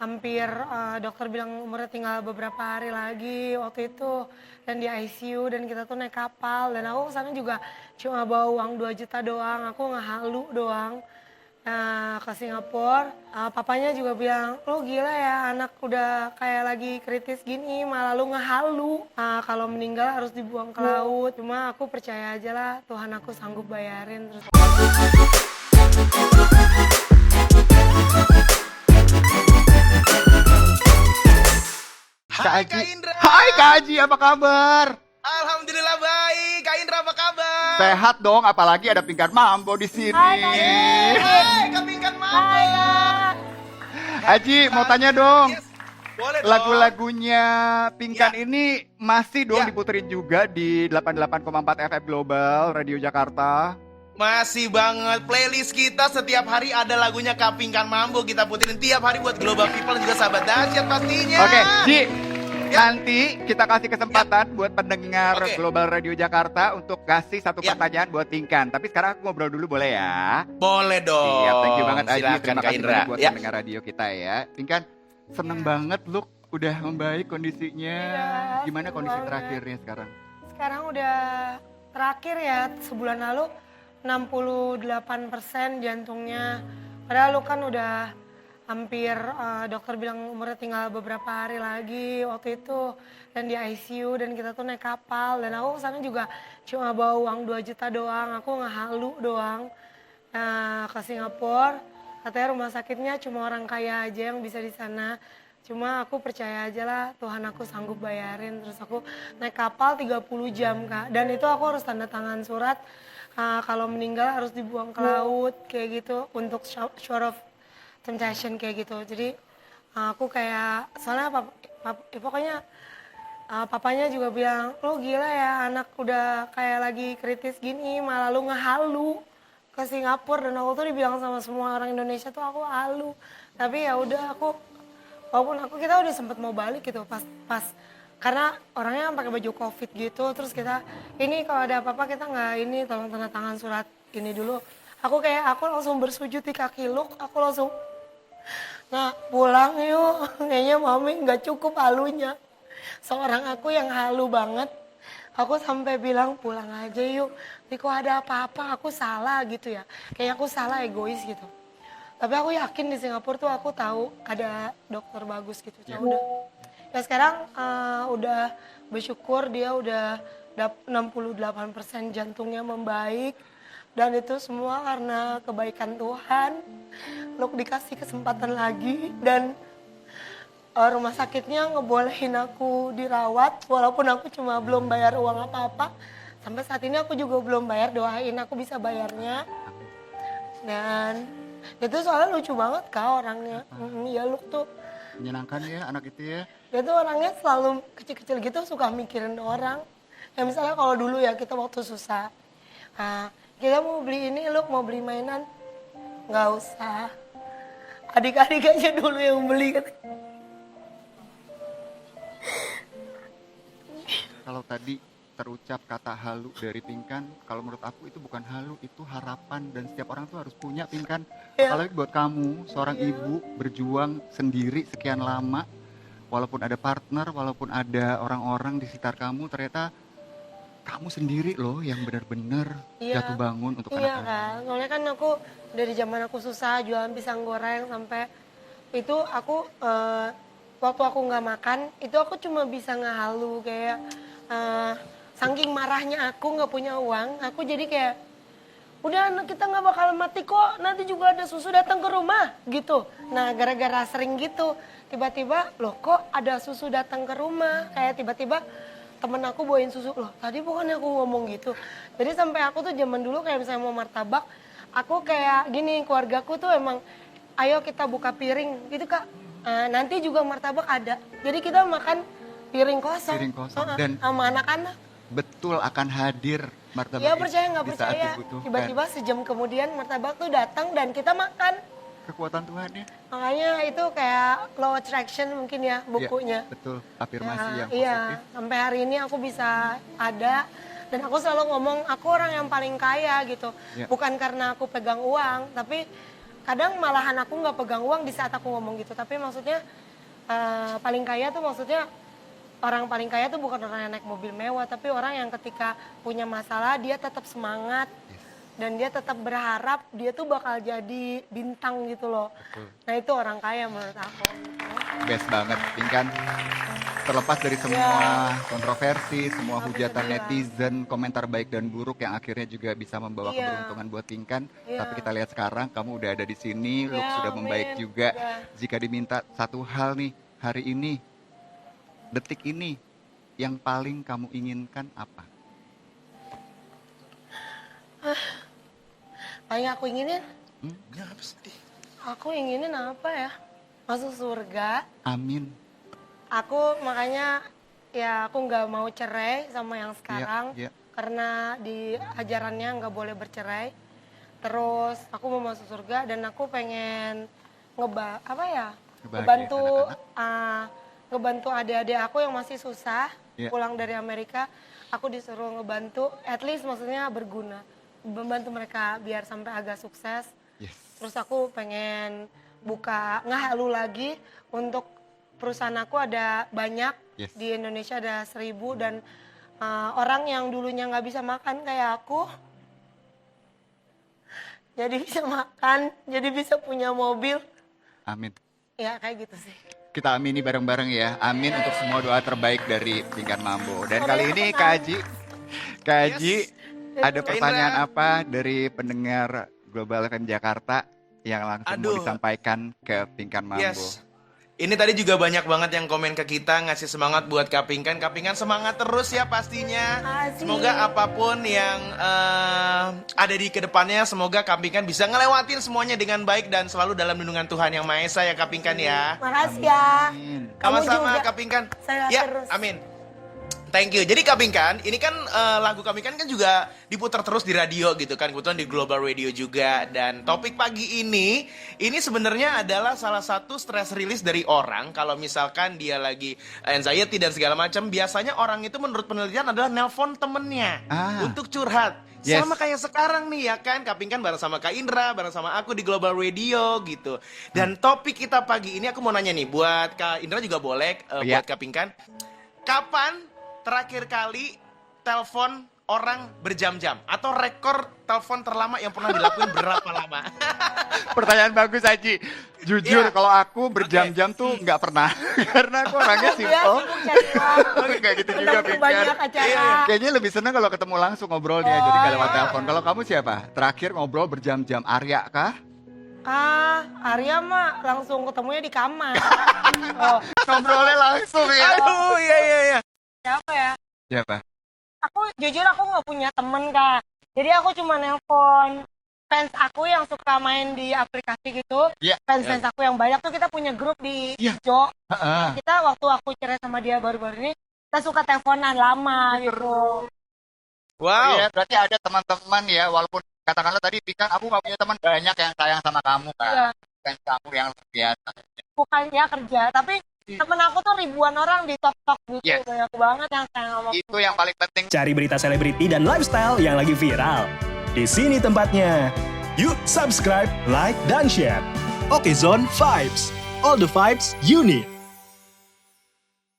hampir dokter bilang umurnya tinggal beberapa hari lagi waktu itu, dan di ICU, dan kita tuh naik kapal, dan aku kesana juga cuma bawa uang 2 juta doang, aku ngehalu doang. Nah, ke Singapura, papanya juga bilang, "Lu gila ya, anak udah kayak lagi kritis gini, malah lu ngehalu. Kalau meninggal harus dibuang ke laut." Cuma aku percaya aja lah, Tuhan aku sanggup bayarin. Terus Kak Hai Aji. Kak Indra. Hai Kak Aji, apa kabar? Alhamdulillah baik. Kak Indra apa kabar? Sehat dong, apalagi ada Pingkan Mambo di sini. Hai, Kak Aji. Hai Kak Pingkan Mambo. Hai, Kak. Aji, mau tanya dong. Yes. Boleh dong. Lagu-lagunya Pingkan Ya. ini masih dong Ya. diputerin juga di 88,4 FM Global Radio Jakarta. Masih banget playlist kita setiap hari ada lagunya Kak Pingkan Mambo, kita puterin tiap hari buat Global People dan juga sahabat dahsyat pastinya. Oke, Ji. Ya. Nanti kita kasih kesempatan buat pendengar Oke. Global Radio Jakarta untuk kasih satu Ya. pertanyaan buat Pingkan. Tapi sekarang aku ngobrol dulu boleh ya? Boleh dong. Iya, thank you banget Aji. Silakan, Terima Kak kasih Indra. banyak buat Ya. pendengar radio kita ya. Pingkan, seneng banget lu udah membaik kondisinya. Iya, Gimana seneng kondisi banget. terakhirnya sekarang? Sekarang udah terakhir ya, sebulan lalu 68% jantungnya. Padahal lu kan udah hampir, dokter bilang umurnya tinggal beberapa hari lagi waktu itu, dan di ICU, dan kita tuh naik kapal, dan aku kesana juga cuma bawa uang 2 juta doang, aku ngehalu doang. Nah, ke Singapura, katanya rumah sakitnya cuma orang kaya aja yang bisa di sana. Cuma aku percaya aja lah, Tuhan aku sanggup bayarin. Terus aku naik kapal 30 jam, Kak. Dan itu aku harus tanda tangan surat, kalau meninggal harus dibuang ke laut, kayak gitu, untuk shore of temptation kayak gitu. Jadi aku kayak, soalnya pokoknya papanya juga bilang, "Lu gila ya, anak udah kayak lagi kritis gini, malah lu ngehalu ke Singapura." Dan aku tuh dibilang sama semua orang Indonesia tuh aku halu. Tapi ya udah, walaupun kita udah sempet mau balik gitu pas karena orangnya pakai baju covid gitu, terus kita ini kalau ada apa-apa kita nggak ini, tolong tanda tangan surat ini dulu. Aku langsung bersujud di kaki Luke, aku langsung, "Nah, pulang yuk." Kayaknya mami nggak cukup halunya. Seorang aku yang halu banget, aku sampai bilang, "Pulang aja yuk. Nih kok ada apa-apa, aku salah gitu ya. Kayak aku salah, egois gitu." Tapi aku yakin di Singapura tuh aku tahu ada dokter bagus gitu. Ya udah. Ya sekarang udah bersyukur, dia udah 68% jantungnya membaik. Dan itu semua karena kebaikan Tuhan. Luk dikasih kesempatan lagi, dan rumah sakitnya ngebolehin aku dirawat walaupun aku cuma belum bayar uang apa-apa. Sampai saat ini aku juga belum bayar, doain aku bisa bayarnya. Dan itu soalnya lucu banget Kak orangnya. Ya Luk tuh, Menyenangkan ya anak itu ya. dia tuh orangnya selalu kecil-kecil gitu, suka mikirin orang. Ya misalnya kalau dulu ya kita waktu susah, kita mau beli ini, Luk mau beli mainan, nggak usah. Adik-adik aja dulu yang beli. Kalau tadi terucap kata halu dari Pingkan, kalau menurut aku itu bukan halu, itu harapan, dan setiap orang tuh harus punya Pingkan. Ya. Apalagi buat kamu, seorang ibu berjuang sendiri sekian lama, walaupun ada partner, walaupun ada orang-orang di sekitar kamu, ternyata kamu sendiri loh yang benar-benar Iya. jatuh bangun untuk Iya anak-anak. kan, soalnya kan aku dari zaman aku susah jualan pisang goreng sampai itu aku waktu aku nggak makan itu aku cuma bisa ngehalu kayak saking marahnya aku nggak punya uang, aku jadi kayak udah kita nggak bakal mati kok, nanti juga ada susu datang ke rumah gitu. Nah gara-gara sering gitu tiba-tiba loh kok ada susu datang ke rumah, kayak tiba-tiba temen aku bawain susu, loh tadi bukannya aku ngomong gitu. Jadi sampai aku tuh zaman dulu kayak misalnya mau martabak, aku kayak gini, keluargaku tuh emang ayo kita buka piring gitu Kak. Nanti juga martabak ada, jadi kita makan piring kosong, Piring kosong. Dan sama anak-anak. betul akan hadir martabak Ya itu percaya nggak di saat percaya, dibutuhkan. tiba-tiba sejam kemudian martabak tuh datang dan kita makan. Kekuatan Tuhan ya. Makanya itu kayak law attraction mungkin ya bukunya. Ya, betul, afirmasi yang Iya, positif. sampai hari ini aku bisa ada, dan aku selalu ngomong aku orang yang paling kaya gitu. Ya. Bukan karena aku pegang uang, tapi kadang malahan aku nggak pegang uang di saat aku ngomong gitu, tapi maksudnya paling kaya tuh maksudnya orang paling kaya tuh bukan orang yang naik mobil mewah, tapi orang yang ketika punya masalah dia tetap semangat dan dia tetap berharap dia tuh bakal jadi bintang gitu loh. Nah itu orang kaya menurut aku. Best banget, Pinkan. Terlepas dari semua kontroversi, semua hujatan netizen, komentar baik dan buruk yang akhirnya juga bisa membawa keberuntungan buat Pinkan. Tapi kita lihat sekarang kamu udah ada di sini, look sudah membaik juga. Jika diminta satu hal nih hari ini, detik ini, yang paling kamu inginkan apa? Paling aku inginin, Kenapa sedih? aku inginin apa ya? Masuk surga. Amin. Aku makanya ya aku nggak mau cerai sama yang sekarang Iya. karena di ajarannya nggak boleh bercerai. Terus aku mau masuk surga dan aku pengen ngebantu adik-adik aku yang masih susah pulang dari Amerika. Aku disuruh ngebantu, at least maksudnya berguna, membantu mereka biar sampai agak sukses. Yes. Terus aku pengen buka ngahalu lagi untuk perusahaan aku ada banyak. Yes. Di Indonesia ada 1000 dan orang yang dulunya nggak bisa makan kayak aku jadi bisa makan, jadi bisa punya mobil. Amin. Ya kayak gitu sih. Kita amini bareng-bareng ya. Amin untuk semua doa terbaik dari Pinkan Mambo. Dan kali ini Kak Aji, ada pertanyaan apa dari pendengar Global FM Jakarta yang langsung mau disampaikan ke Pinkan Mambo? Yes. Ini tadi juga banyak banget yang komen ke kita, ngasih semangat buat Kak Pinkan. Kak Pinkan semangat terus ya pastinya. Makasih. Semoga apapun yang ada di kedepannya, semoga Kak Pinkan bisa ngelewatin semuanya dengan baik dan selalu dalam lindungan Tuhan Yang Maha Esa ya Kak Pinkan ya. Makasih ya. Kamu Sama-sama juga. Kak Pinkan. Sehat Ya, terus. amin. Thank you. Jadi Kak Pinkan, ini kan lagu Kak Pinkan kan juga diputar terus di radio gitu kan, kebetulan di Global Radio juga. Dan topik pagi ini sebenarnya adalah salah satu stress release dari orang. Kalau misalkan dia lagi anxiety dan segala macam, biasanya orang itu menurut penelitian adalah nelpon temennya untuk curhat. Yes. Sama kayak sekarang nih ya kan, Kak Pinkan bareng sama Kak Indra, bareng sama aku di Global Radio gitu. Dan topik kita pagi ini aku mau nanya nih, buat Kak Indra juga boleh, buat Kak Pinkan. Kapan terakhir kali telepon orang berjam-jam? Atau rekor telepon terlama yang pernah dilakuin berapa lama? Pertanyaan bagus Aji. Jujur kalau aku berjam-jam tuh nggak pernah. Karena aku orangnya simple. Kayak gitu juga Pinkan. Banyak acara. Kayaknya lebih seneng kalau ketemu langsung ngobrolnya. Jadi nggak lewat telepon. Kalau kamu siapa? Terakhir ngobrol berjam-jam, Arya kah? Arya mah langsung ketemunya di kamar. Ngobrolnya langsung ya. Aduh, iya. Siapa ya? Siapa? Aku jujur aku nggak punya temen Kak. Jadi aku cuma nelpon fans aku yang suka main di aplikasi gitu. Fans aku yang banyak tuh kita punya grup di Jo. Kita waktu aku cerai sama dia baru-baru ini, kita suka teleponan lama gitu. Wow. Iya, berarti ada teman-teman ya, walaupun katakanlah tadi Pinkan, aku nggak punya teman banyak yang sayang sama kamu kan. Iya. Fans kamu yang luar biasa. Bukannya kerja, tapi temen aku tuh ribuan orang di TikTok gitu. Yes. Banyak banget yang sayang sama aku. Itu yang paling penting. Cari berita selebriti dan lifestyle yang lagi viral. Di sini tempatnya. Yuk subscribe, like, dan share. Oke Zone Vibes. All the vibes you need.